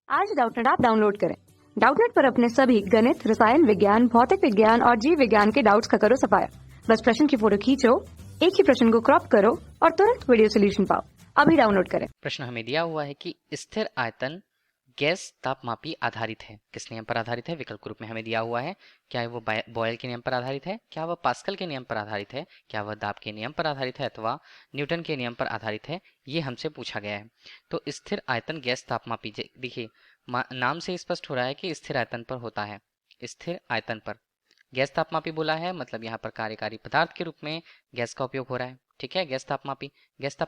आज Doubtnut app download करें। Doubtnut पर अपने सभी गणित, रसायन विज्ञान, भौतिक विज्ञान और जीव विज्ञान के डाउट्स का करो सफाया। बस प्रश्न की फोटो खींचो, एक ही प्रश्न को क्रॉप करो और तुरंत वीडियो सोल्यूशन पाओ। अभी डाउनलोड करें। प्रश्न हमें दिया हुआ है कि स्थिर आयतन गैस तापमापी आधारित है। किस नियम पर आधारित है? विकल्प रूप में हमें दिया हुआ है। क्या वो बॉयल के नियम पर आधारित है, क्या वह पास्कल के नियम पर आधारित है, क्या वह दाब के नियम पर आधारित है अथवा न्यूटन के नियम पर आधारित है, ये हमसे पूछा गया है। तो स्थिर आयतन गैस तापमापी, देखिए नाम से स्पष्ट हो रहा है कि स्थिर आयतन पर होता है। स्थिर आयतन पर गैस तापमापी बोला है, मतलब यहाँ पर कार्यकारी पदार्थ के रूप में गैस का उपयोग हो रहा है। ठीक है, गैस तापमापी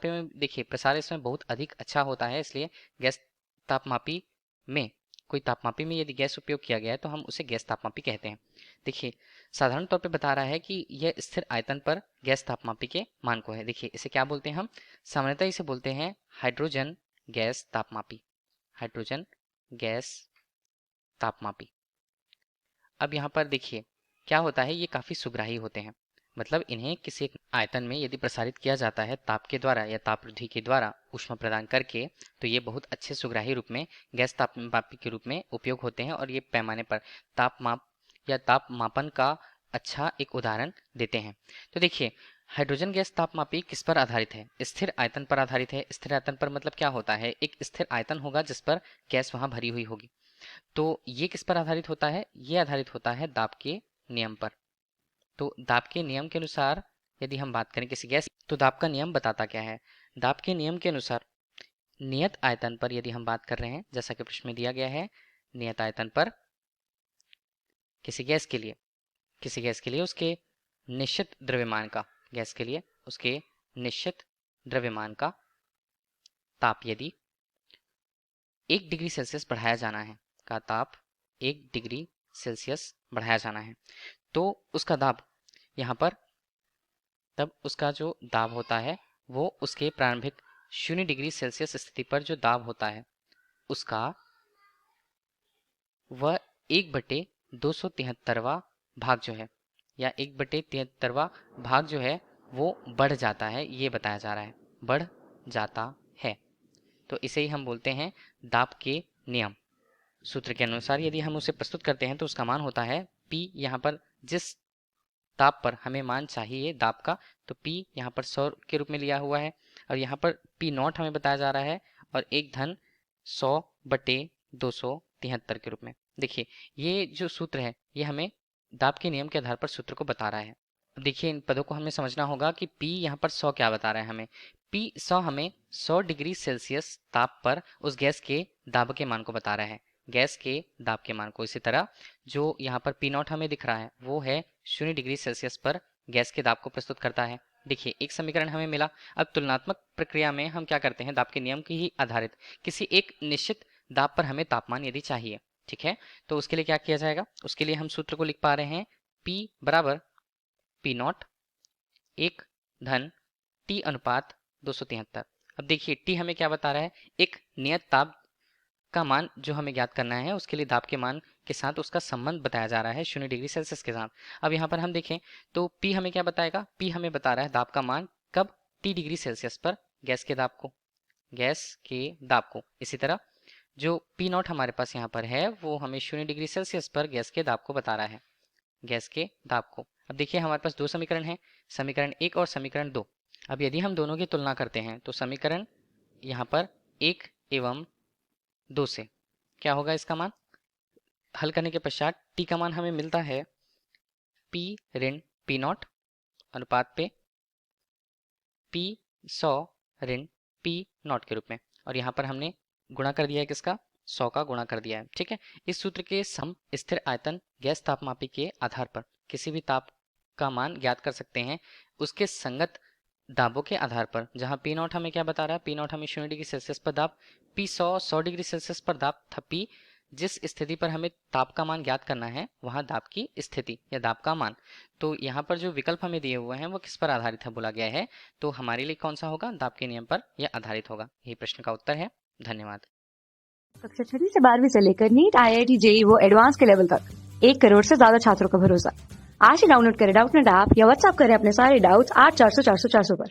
में देखिए प्रसार इसमें बहुत अधिक अच्छा होता है, इसलिए गैस तापमापी में कोई तापमापी में यदि गैस उपयोग किया गया है तो हम उसे गैस तापमापी कहते हैं। देखिए साधारण तौर पे बता रहा है कि यह स्थिर आयतन पर गैस तापमापी के मान को है। देखिए इसे क्या बोलते हैं हम? सामान्यतः इसे बोलते हैं हाइड्रोजन गैस तापमापी। हाइड्रोजन गैस तापमापी। अब यहाँ पर देखिए क्या होता है, ये काफी सुग्राही होते हैं, मतलब इन्हें किसी एक आयतन में यदि प्रसारित किया जाता है ताप के द्वारा या ताप वृद्धि के द्वारा ऊष्मा प्रदान करके, तो ये बहुत अच्छे सुग्राही रूप में गैस तापमापी के रूप में उपयोग होते हैं और ये पैमाने पर तापमाप या ताप मापन का अच्छा एक उदाहरण देते हैं। तो देखिए हाइड्रोजन गैस तापमापी किस पर आधारित है? स्थिर आयतन पर आधारित है। स्थिर आयतन पर मतलब क्या होता है? एक स्थिर आयतन होगा जिस पर गैस वहां भरी हुई होगी। तो ये किस पर आधारित होता है? ये आधारित होता है दाब के नियम पर। तो दाब के नियम के अनुसार यदि हम बात करें किसी गैस, तो दाब का नियम बताता क्या है? दाब के नियम के अनुसार नियत आयतन पर यदि हम बात कर रहे हैं, जैसा कि प्रश्न में दिया गया है, नियत आयतन पर किसी गैस के लिए उसके निश्चित द्रव्यमान का, गैस के लिए उसके निश्चित द्रव्यमान का ताप यदि 1 डिग्री सेल्सियस बढ़ाया जाना है, का ताप 1 डिग्री सेल्सियस बढ़ाया जाना है, तो उसका दाब यहाँ पर, तब उसका जो दाब होता है वो उसके प्रारंभिक 0 डिग्री सेल्सियस स्थिति पर जो दाब होता है उसका वह 1/273वां भाग जो है, या 1/73वां भाग जो है वो बढ़ जाता है, ये बताया जा रहा है, बढ़ जाता है। तो इसे ही हम बोलते हैं दाब के नियम। सूत्र के अनुसार यदि हम उसे प्रस्तुत करते हैं तो उसका मान होता है P, यहाँ पर जिस ताप पर हमें मान चाहिए दाब का, तो P यहाँ पर 100 के रूप में लिया हुआ है और यहाँ पर P0 हमें बताया जा रहा है और 1/100/273 के रूप में। देखिए ये जो सूत्र है ये हमें दाब के नियम के आधार पर सूत्र को बता रहा है। देखिए इन पदों को हमें समझना होगा कि P यहाँ पर 100 क्या बता रहा है हमें? P100 हमें 100 डिग्री सेल्सियस ताप पर उस गैस के दाब के मान को बता रहा है, गैस के दाब के मान को। इसी तरह जो यहाँ पर P0 हमें दिख रहा है वो है 0 डिग्री सेल्सियस पर गैस के दाब को प्रस्तुत करता है। देखिए एक समीकरण हमें मिला। अब तुलनात्मक प्रक्रिया में हम क्या करते हैं, दाब के नियम की ही आधारित किसी एक निश्चित दाब पर हमें तापमान यदि चाहिए, ठीक है, तो उसके लिए क्या किया जाएगा? उसके लिए हम सूत्र को लिख पा रहे हैं P बराबर P0 1 धन T अनुपात 273। अब देखिए T हमें क्या बता रहा है? एक नियत ताप का मान जो हमें ज्ञात करना है, उसके लिए दाब के मान के साथ उसका संबंध बताया जा रहा है 0 डिग्री सेल्सियस के साथ। अब यहाँ पर हम देखें तो P हमें क्या बताएगा? P हमें बता रहा है दाब का मान कब? T डिग्री सेल्सियस पर गैस के दाब को, इसी तरह जो P0 हमारे पास यहाँ पर है वो हमें 0 डिग्री सेल्सियस पर गैस के दाब को बता रहा है, गैस के दाब को। अब देखिए हमारे पास दो समीकरण हैं, समीकरण 1 और समीकरण 2। अब यदि हम दोनों की तुलना करते हैं तो समीकरण यहाँ पर 1 एवं 2 से क्या होगा? इसका मान हल करने के पश्चात T का मान हमें मिलता है P ऋण P0 अनुपात पे P100 ऋण P0 के रूप में, और यहाँ पर हमने गुणा कर दिया है, किसका? 100 का गुणा कर दिया है, ठीक है। इस सूत्र के सम स्थिर आयतन गैस तापमापी के आधार पर किसी भी ताप का मान ज्ञात कर सकते हैं उसके संगत दाबों के आधार पर। जहां P0 हमें क्या बता रहा है? P0 हमें 0 डिग्री सेल्सियस पर दाब, P100 100 डिग्री सेल्सियस पर दाब था। P जिस स्थिति पर हमें ताप का मान ज्ञात करना है वहां दाब की स्थिति या दाब का मान। तो यहाँ पर जो विकल्प हमें दिए हुए हैं वो किस पर आधारित है बोला गया है, तो हमारे लिए कौन सा होगा? दाब के नियम पर यह आधारित होगा। यही प्रश्न का उत्तर है। धन्यवाद। कक्षा 6 से 12वीं से लेकर नीट, IIT, JEE वो एडवांस के लेवल तक 1 करोड़ से ज्यादा छात्रों का भरोसा। आज ही डाउनलोड करें डाउटनेट ऐप या व्हाट्सएप करें अपने सारे डाउट्स 8400 400 400 पर।